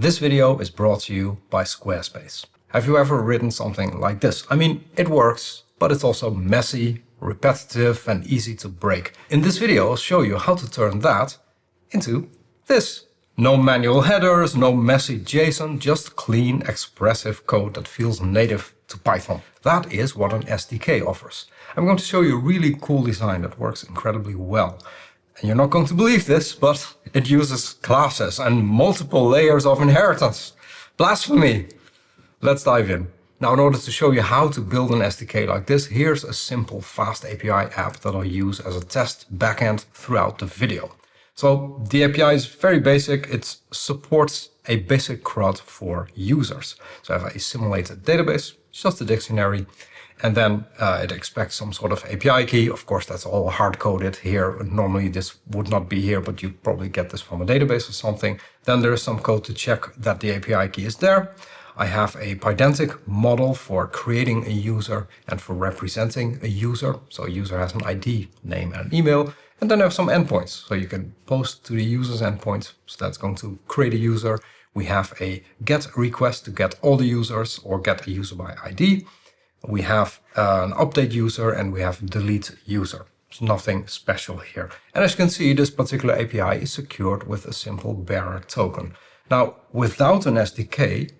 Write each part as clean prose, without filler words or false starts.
This video is brought to you by Squarespace. Have you ever written something like this? I mean, it works, but it's also messy, repetitive, and easy to break. In this video, I'll show you how to turn that into this. No manual headers, no messy JSON, just clean, expressive code that feels native to Python. That is what an SDK offers. I'm going to show you a really cool design that works incredibly well. And you're not going to believe this, but it uses classes and multiple layers of inheritance. Blasphemy! Let's dive in. Now, in order to show you how to build an SDK like this, here's a simple fast API app that I'll use as a test backend throughout the video. So the API is very basic. It supports a basic CRUD for users. So I have a simulated database, just a dictionary, and then it expects some sort of API key. Of course, that's all hard-coded here. Normally this would not be here, but you probably get this from a database or something. Then there is some code to check that the API key is there. I have a Pydantic model for creating a user and for representing a user. So a user has an ID, name, and an email. And then I have some endpoints. So you can post to the user's endpoint. So that's going to create a user. We have a GET request to get all the users or get a user by ID. We have an update user and we have delete user. There's nothing special here. And as you can see, this particular API is secured with a simple bearer token. Now, without an SDK,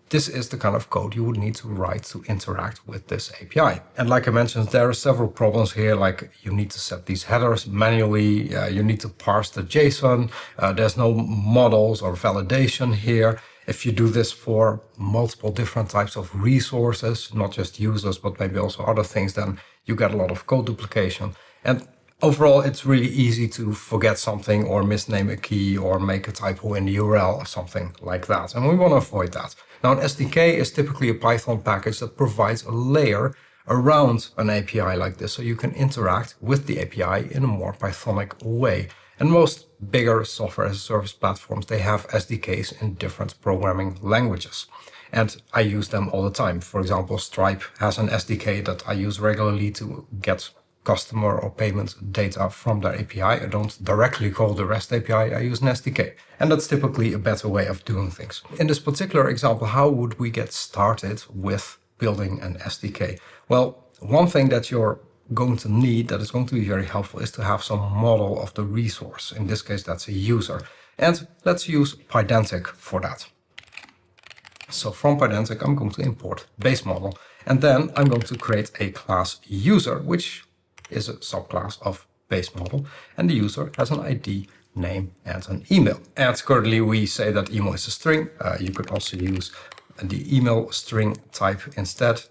this is the kind of code you would need to write to interact with this API. And like I mentioned, there are several problems here, like you need to set these headers manually, you need to parse the JSON, there's no models or validation here. If you do this for multiple different types of resources, not just users, but maybe also other things, then you get a lot of code duplication. And overall, it's really easy to forget something or misname a key or make a typo in the URL or something like that. And we want to avoid that. Now, an SDK is typically a Python package that provides a layer around an API like this, so you can interact with the API in a more Pythonic way. And most bigger software as a service platforms, they have SDKs in different programming languages. And I use them all the time. For example, Stripe has an SDK that I use regularly to get customer or payment data from their API. I don't directly call the REST API, I use an SDK. And that's typically a better way of doing things. In this particular example, how would we get started with building an SDK? Well, one thing that you're going to need that is going to be very helpful is to have some model of the resource. In this case, that's a user. And let's use Pydantic for that. So from Pydantic, I'm going to import BaseModel. And then I'm going to create a class user, which is a subclass of BaseModel. And the user has an ID, name, and an email. And currently we say that email is a string. You could also use the email string type instead.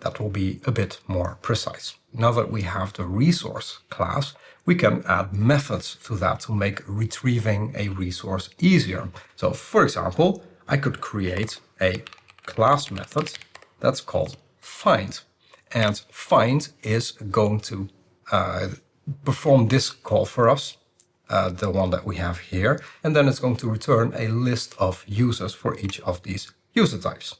That will be a bit more precise. Now that we have the resource class, we can add methods to that to make retrieving a resource easier. So for example, I could create a class method that's called find. And find is going to perform this call for us, the one that we have here. And then it's going to return a list of users for each of these user types.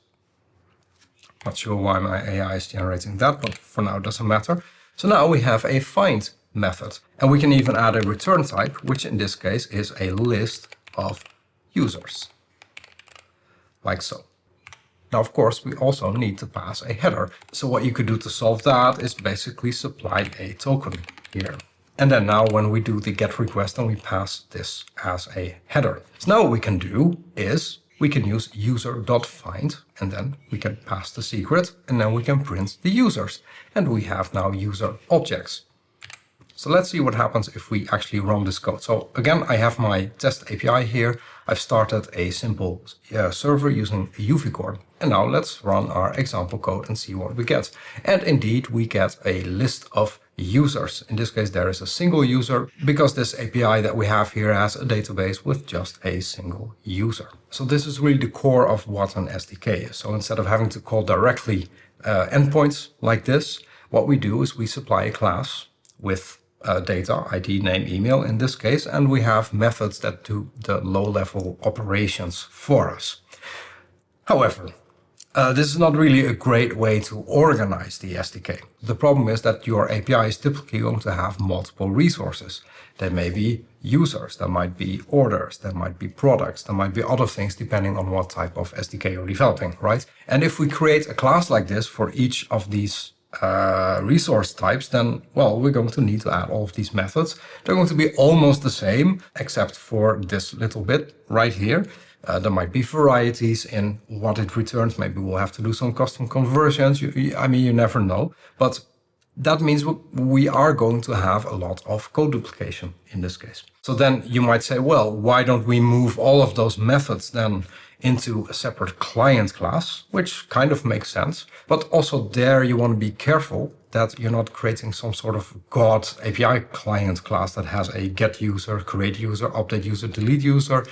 Not sure why my AI is generating that, but for now it doesn't matter. So now we have a find method. And we can even add a return type, which in this case is a list of users. Like so. Now, of course, we also need to pass a header. So what you could do to solve that is basically supply a token here. And then now when we do the GET request, then we pass this as a header. So now what we can do is we can use user.find, and then we can pass the secret, and then we can print the users. And we have now user objects. So let's see what happens if we actually run this code. So again, I have my test API here. I've started a simple server using UV core. And now let's run our example code and see what we get. And indeed, we get a list of users. In this case, there is a single user because this API that we have here has a database with just a single user. So this is really the core of what an SDK is. So instead of having to call directly endpoints like this, what we do is we supply a class with data, ID, name, email in this case, and we have methods that do the low-level operations for us. However, This is not really a great way to organize the SDK. The problem is that your API is typically going to have multiple resources. There may be users, there might be orders, there might be products, there might be other things depending on what type of SDK you're developing, right? And if we create a class like this for each of these resource types, then, well, we're going to need to add all of these methods. They're going to be almost the same, except for this little bit right here. There might be varieties in what it returns. Maybe we'll have to do some custom conversions. I mean, you never know. But that means we are going to have a lot of code duplication in this case. So then you might say, well, why don't we move all of those methods then into a separate client class, which kind of makes sense. But also there you want to be careful that you're not creating some sort of God API client class that has a get user, create user, update user, delete user,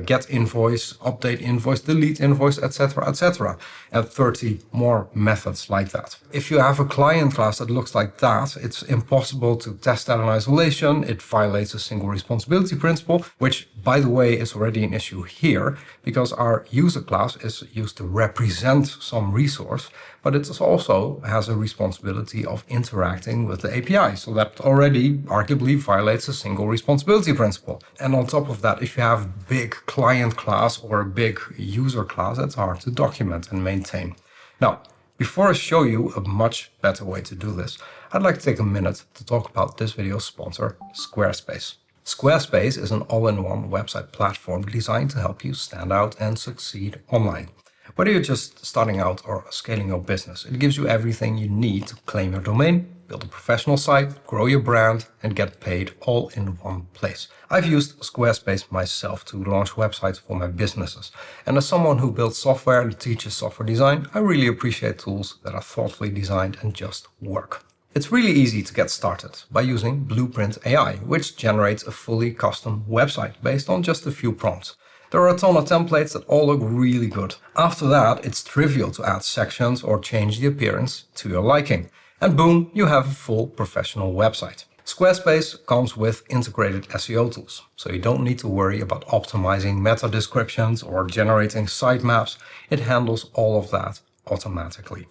get invoice, update invoice, delete invoice, etc., etc., and 30 more methods like that. If you have a client class that looks like that, it's impossible to test that in isolation. It violates a single responsibility principle, which, by the way, is already an issue here because our user class is used to represent some resource, but it also has a responsibility of interacting with the API. So that already arguably violates a single responsibility principle. And on top of that, if you have big client class or a big user class, it's hard to document and maintain. Now, before I show you a much better way to do this, I'd like to take a minute to talk about this video's sponsor, Squarespace. Squarespace is an all-in-one website platform designed to help you stand out and succeed online. Whether you're just starting out or scaling your business, it gives you everything you need to claim your domain, build a professional site, grow your brand, and get paid all in one place. I've used Squarespace myself to launch websites for my businesses. And as someone who builds software and teaches software design, I really appreciate tools that are thoughtfully designed and just work. It's really easy to get started by using Blueprint AI, which generates a fully custom website based on just a few prompts. There are a ton of templates that all look really good. After that, it's trivial to add sections or change the appearance to your liking. And boom, you have a full professional website. Squarespace comes with integrated SEO tools, so you don't need to worry about optimizing meta descriptions or generating sitemaps. It handles all of that automatically.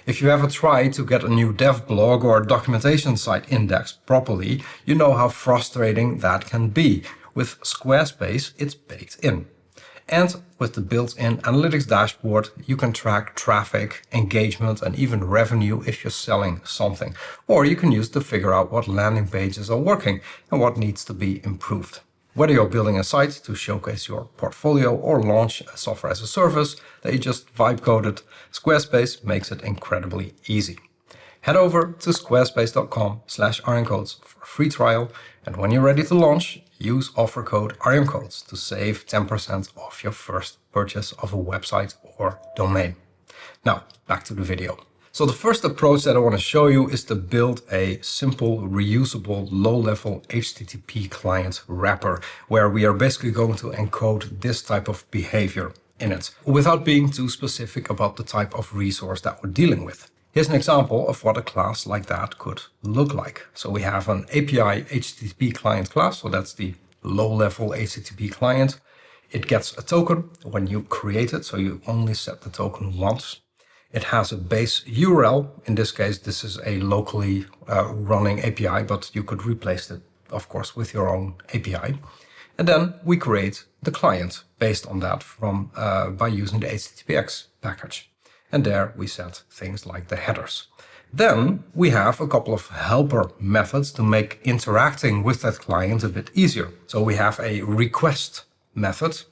If you ever try to get a new dev blog or documentation site indexed properly, you know how frustrating that can be. With Squarespace, it's baked in. And with the built-in analytics dashboard, you can track traffic, engagement, and even revenue if you're selling something. Or you can use to figure out what landing pages are working and what needs to be improved. Whether you're building a site to showcase your portfolio or launch a software as a service that you just vibe coded, Squarespace makes it incredibly easy. Head over to squarespace.com/ArjanCodes for a free trial, and when you're ready to launch, use offer code ArjanCodes to save 10% off your first purchase of a website or domain. Now, back to the video. So the first approach that I want to show you is to build a simple, reusable, low-level HTTP client wrapper, where we are basically going to encode this type of behavior in it, without being too specific about the type of resource that we're dealing with. Here's an example of what a class like that could look like. So we have an API HTTP client class, so that's the low-level HTTP client. It gets a token when you create it, so you only set the token once. It has a base URL. In this case, this is a locally running API, but you could replace it, of course, with your own API. And then we create the client based on that by using the HTTPX package. And there we set things like the headers. Then we have a couple of helper methods to make interacting with that client a bit easier. So we have a request method,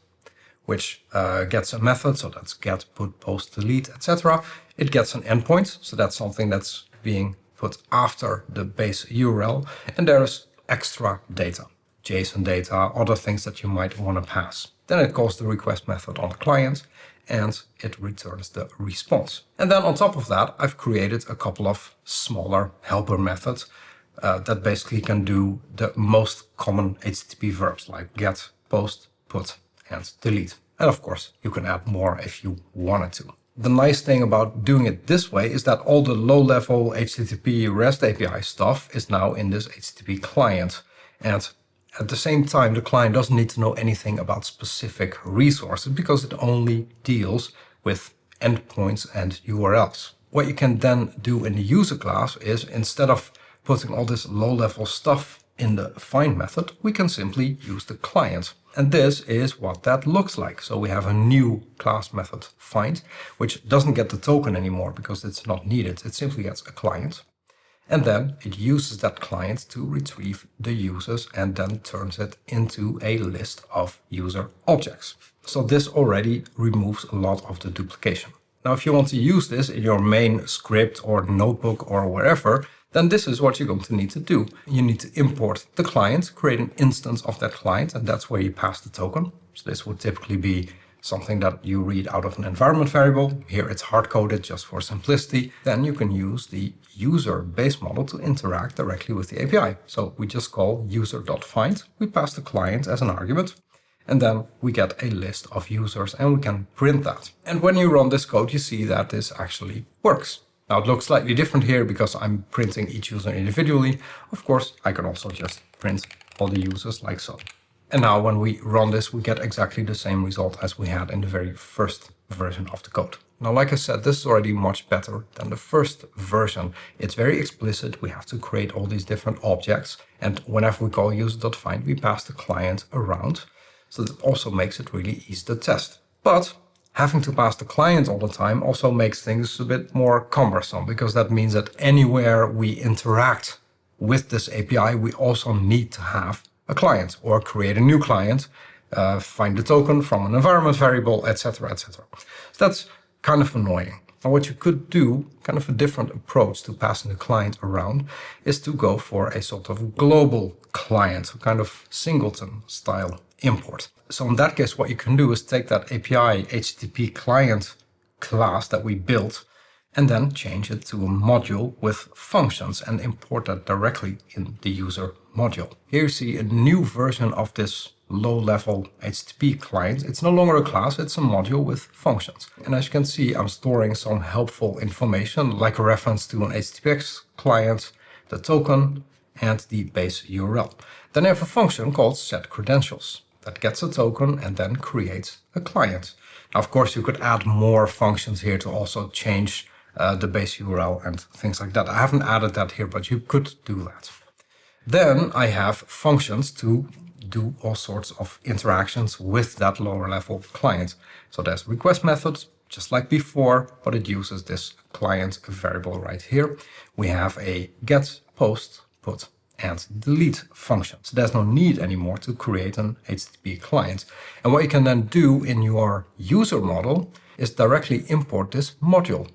which gets a method, so that's get, put, post, delete, etc. It gets an endpoint, so that's something that's being put after the base URL. And there's extra data, JSON data, other things that you might want to pass. Then it calls the request method on the client, and it returns the response. And then on top of that, I've created a couple of smaller helper methods that basically can do the most common HTTP verbs like get, post, put, and delete. And of course, you can add more if you wanted to. The nice thing about doing it this way is that all the low-level HTTP REST API stuff is now in this HTTP client. And at the same time, the client doesn't need to know anything about specific resources because it only deals with endpoints and URLs. What you can then do in the user class is, instead of putting all this low-level stuff in the find method, we can simply use the client. And this is what that looks like. So we have a new class method find, which doesn't get the token anymore because it's not needed. It simply gets a client. And then it uses that client to retrieve the users and then turns it into a list of user objects. So this already removes a lot of the duplication. Now, if you want to use this in your main script or notebook or wherever, then this is what you're going to need to do. You need to import the client, create an instance of that client, and that's where you pass the token. So this would typically be something that you read out of an environment variable. Here it's hard-coded just for simplicity. Then you can use the user base model to interact directly with the API. So we just call user.find. We pass the client as an argument, and then we get a list of users and we can print that. And when you run this code, you see that this actually works. Now it looks slightly different here because I'm printing each user individually. Of course, I can also just print all the users like so. And now when we run this, we get exactly the same result as we had in the very first version of the code. Now, like I said, this is already much better than the first version. It's very explicit. We have to create all these different objects. And whenever we call user.find, we pass the client around. So that also makes it really easy to test. But having to pass the client all the time also makes things a bit more cumbersome, because that means that anywhere we interact with this API, we also need to have a client or create a new client, find the token from an environment variable, etc., etc. So that's kind of annoying. Now what you could do, kind of a different approach to passing the client around, is to go for a sort of global client, a kind of Singleton-style import. So in that case, what you can do is take that API HTTP client class that we built and then change it to a module with functions and import that directly in the user module. Here you see a new version of this low-level HTTP client. It's no longer a class, it's a module with functions. And as you can see, I'm storing some helpful information, like a reference to an HTTPX client, the token, and the base URL. Then I have a function called setCredentials that gets a token and then creates a client. Now, of course, you could add more functions here to also change the base URL and things like that. I haven't added that here, but you could do that. Then I have functions to do all sorts of interactions with that lower level client. So there's request methods, just like before, but it uses this client variable right here. We have a get, post, put, and delete function. So there's no need anymore to create an HTTP client. And what you can then do in your user model is directly import this module.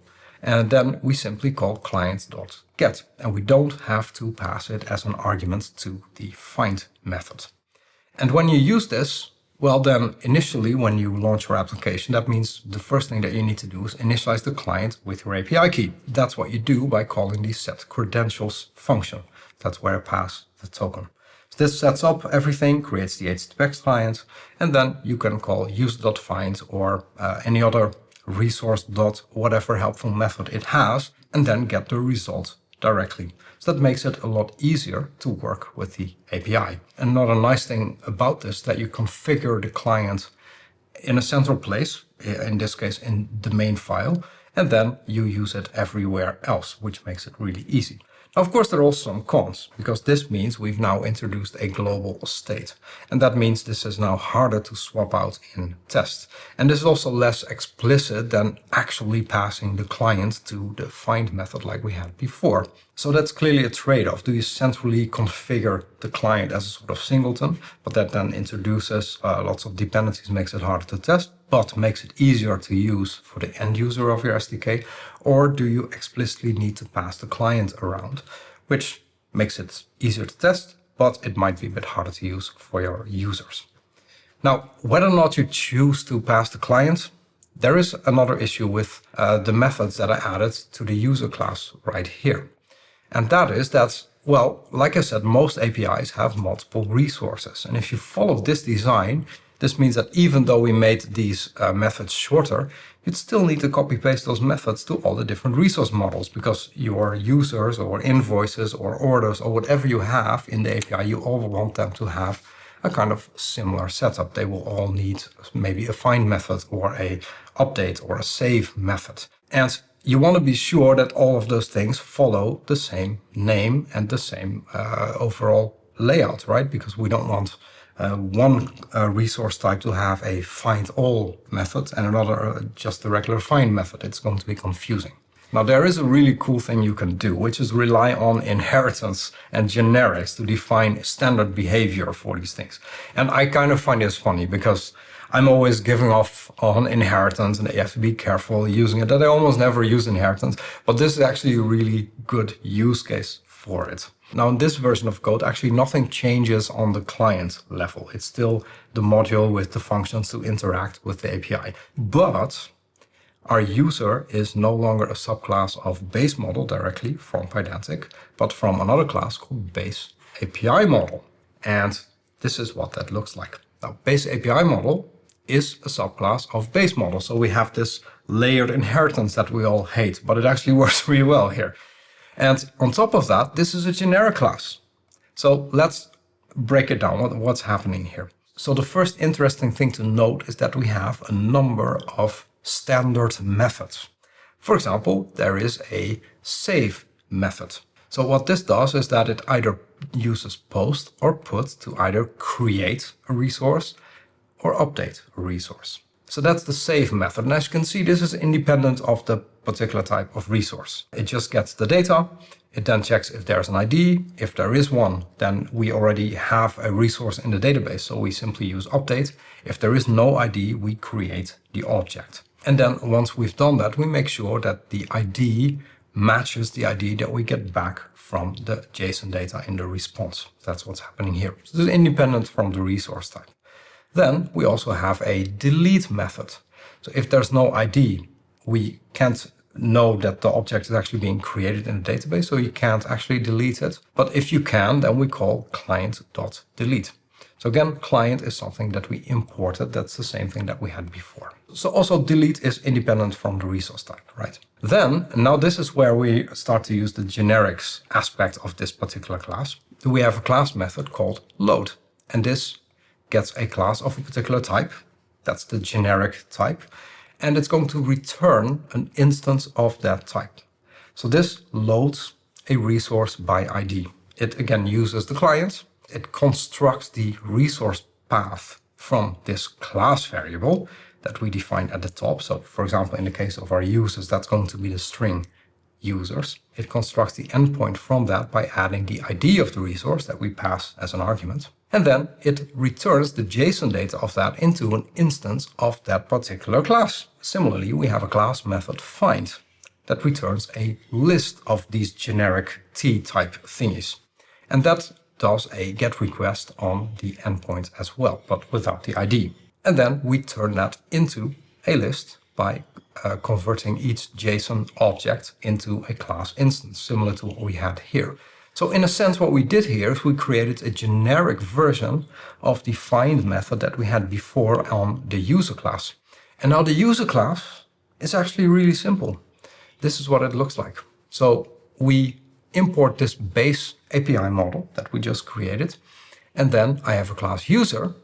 And then we simply call client.get. And we don't have to pass it as an argument to the find method. And when you use this, well, then initially when you launch your application, that means the first thing that you need to do is initialize the client with your API key. That's what you do by calling the setCredentials function. That's where I pass the token. So this sets up everything, creates the HTTPX client, and then you can call user.find or any other resource dot whatever helpful method it has, and then get the result directly. So that makes it a lot easier to work with the API. Another nice thing about this is that you configure the client in a central place, in this case in the main file, and then you use it everywhere else, which makes it really easy. Now, of course, there are also some cons, because this means we've now introduced a global state. And that means this is now harder to swap out in test. And this is also less explicit than actually passing the client to the find method like we had before. So that's clearly a trade-off. Do you centrally configure the client as a sort of singleton, but that then introduces lots of dependencies, makes it harder to test, but makes it easier to use for the end user of your SDK? Or do you explicitly need to pass the client around, which makes it easier to test, but it might be a bit harder to use for your users? Now, whether or not you choose to pass the client, there is another issue with the methods that I added to the user class right here. And that is that, well, like I said, most APIs have multiple resources. And if you follow this design, this means that even though we made these methods shorter, you'd still need to copy paste those methods to all the different resource models, because your users or invoices or orders or whatever you have in the API, you all want them to have a kind of similar setup. They will all need maybe a find method or a update or a save method. And you want to be sure that all of those things follow the same name and the same overall layout, right? Because we don't want one resource type to have a find all method and another just the regular find method. It's going to be confusing. Now there is a really cool thing you can do, which is rely on inheritance and generics to define standard behavior for these things. And I kind of find this funny because I'm always giving off on inheritance and you have to be careful using it, that I almost never use inheritance, but this is actually a really good use case for it. Now in this version of code, actually nothing changes on the client level. It's still the module with the functions to interact with the API. But our user is no longer a subclass of BaseModel directly from Pydantic, but from another class called BaseAPIModel. And this is what that looks like. Now BaseAPIModel is a subclass of BaseModel. So we have this layered inheritance that we all hate, but it actually works really well here. And on top of that, this is a generic class. So let's break it down, what's happening here. So the first interesting thing to note is that we have a number of standard methods. For example, there is a save method. So what this does is that it either uses post or put to either create a resource or update a resource. So that's the save method. And as you can see, this is independent of the particular type of resource. It just gets the data. It then checks if there's an ID. If there is one, then we already have a resource in the database. So we simply use update. If there is no ID, we create the object. And then once we've done that, we make sure that the ID matches the ID that we get back from the JSON data in the response. That's what's happening here. So this is independent from the resource type. Then we also have a delete method. So if there's no ID, we can't know that the object is actually being created in the database, so you can't actually delete it. But if you can, then we call client.delete. So again, client is something that we imported. That's the same thing that we had before. So also delete is independent from the resource type, right? Then, now this is where we start to use the generics aspect of this particular class. We have a class method called load, and this gets a class of a particular type. That's the generic type. And it's going to return an instance of that type. So this loads a resource by ID. It again uses the client. It constructs the resource path from this class variable that we define at the top. So for example, in the case of our users, that's going to be the string users. It constructs the endpoint from that by adding the ID of the resource that we pass as an argument. And then it returns the JSON data of that into an instance of that particular class. Similarly, we have a class method find that returns a list of these generic T-type thingies. And that does a GET request on the endpoint as well, but without the ID. And then we turn that into a list by converting each JSON object into a class instance, similar to what we had here. So in a sense, what we did here is we created a generic version of the find method that we had before on the user class. And now the user class is actually really simple. This is what it looks like. So we import this base API model that we just created. And then I have a class user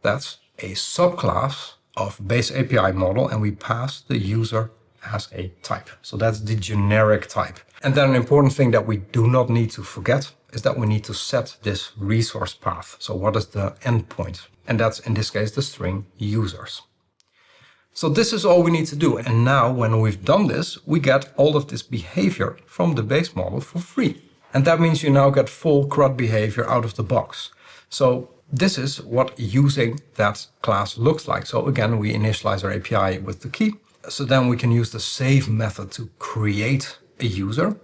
that's a subclass of base API model, and we pass the user as a type. So that's the generic type. And then an important thing that we do not need to forget is that we need to set this resource path. So what is the endpoint? And that's in this case the string users. So this is all we need to do. And now when we've done this, we get all of this behavior from the base model for free. And that means you now get full CRUD behavior out of the box. So this is what using that class looks like. So again, we initialize our API with the key. So then we can use the save method to create a user.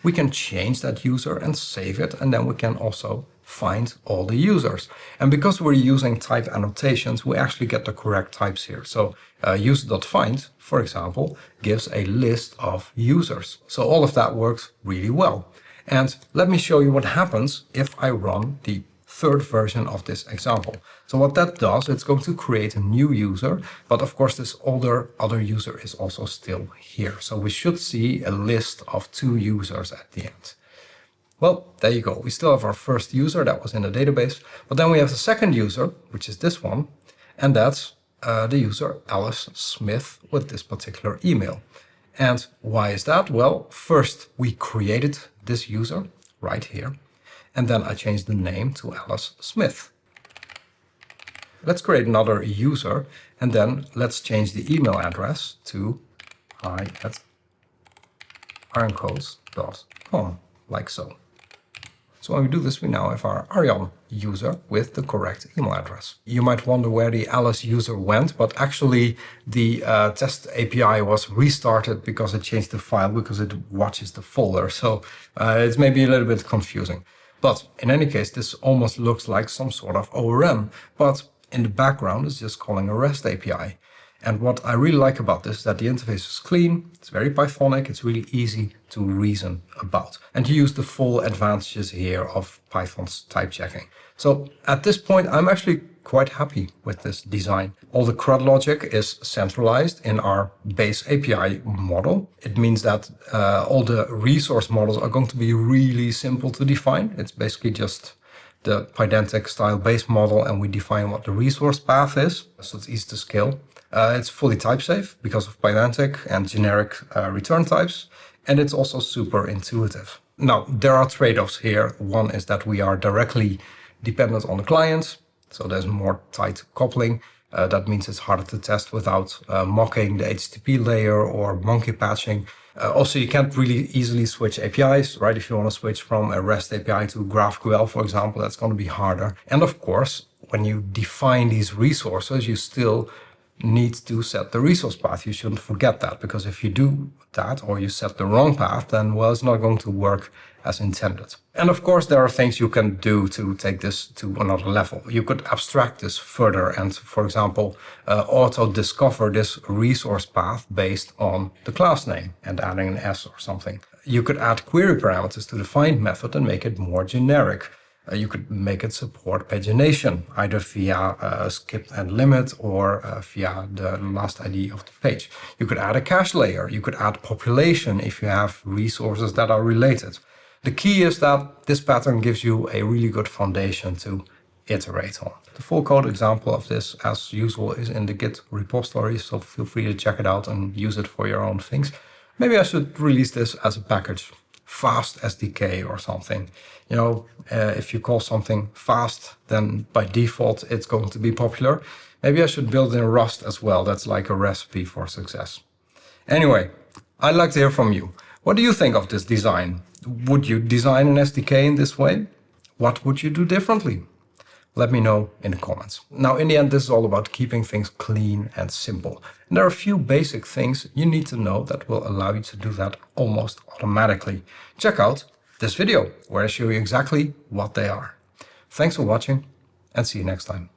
We can change that user and save it. And then we can also find all the users. And because we're using type annotations, we actually get the correct types here. So user.find, for example, gives a list of users. So all of that works really well. And let me show you what happens if I run the third version of this example. So what that does, it's going to create a new user, but of course this other user is also still here. So we should see a list of 2 users at the end. Well, there you go. We still have our first user that was in the database, but then we have the second user, which is this one, and that's the user Alice Smith with this particular email. And why is that? Well, first we created this user right here, and then I changed the name to Alice Smith. Let's create another user, and then let's change the email address to hi@ArjanCodes.com, like so. So when we do this, we now have our Arjan user with the correct email address. You might wonder where the Alice user went, but actually the test API was restarted because it changed the file, because it watches the folder. So it's maybe a little bit confusing. But in any case, this almost looks like some sort of ORM, but in the background it's just calling a REST API. And what I really like about this is that the interface is clean, it's very Pythonic, it's really easy to reason about. And you use the full advantages here of Python's type checking. So at this point, I'm actually quite happy with this design. All the CRUD logic is centralized in our BaseAPIModel. It means that all the resource models are going to be really simple to define. It's basically just the Pydantic style base model, and we define what the resource path is, so it's easy to scale. It's fully type safe because of Pydantic and generic return types, and it's also super intuitive. Now, there are trade-offs here. One is that we are directly dependent on the client, so there's more tight coupling. That means it's harder to test without mocking the HTTP layer or monkey patching. Also, you can't really easily switch APIs, right? If you want to switch from a REST API to GraphQL, for example, that's going to be harder. And of course, when you define these resources, you still need to set the resource path. You shouldn't forget that, because if you do that or you set the wrong path, then, well, it's not going to work as intended. And of course, there are things you can do to take this to another level. You could abstract this further and, for example, auto-discover this resource path based on the class name and adding an S or something. You could add query parameters to the find method and make it more generic. You could make it support pagination, either via skip and limit or via the last ID of the page. You could add a cache layer. You could add population if you have resources that are related. The key is that this pattern gives you a really good foundation to iterate on. The full code example of this, as usual, is in the Git repository, so feel free to check it out and use it for your own things. Maybe I should release this as a package. Fast SDK or something. You know, if you call something fast, then by default it's going to be popular. Maybe I should build in Rust as well. That's like a recipe for success. Anyway, I'd like to hear from you. What do you think of this design? Would you design an SDK in this way? What would you do differently? Let me know in the comments. Now, in the end, this is all about keeping things clean and simple. And there are a few basic things you need to know that will allow you to do that almost automatically. Check out this video where I show you exactly what they are. Thanks for watching and see you next time.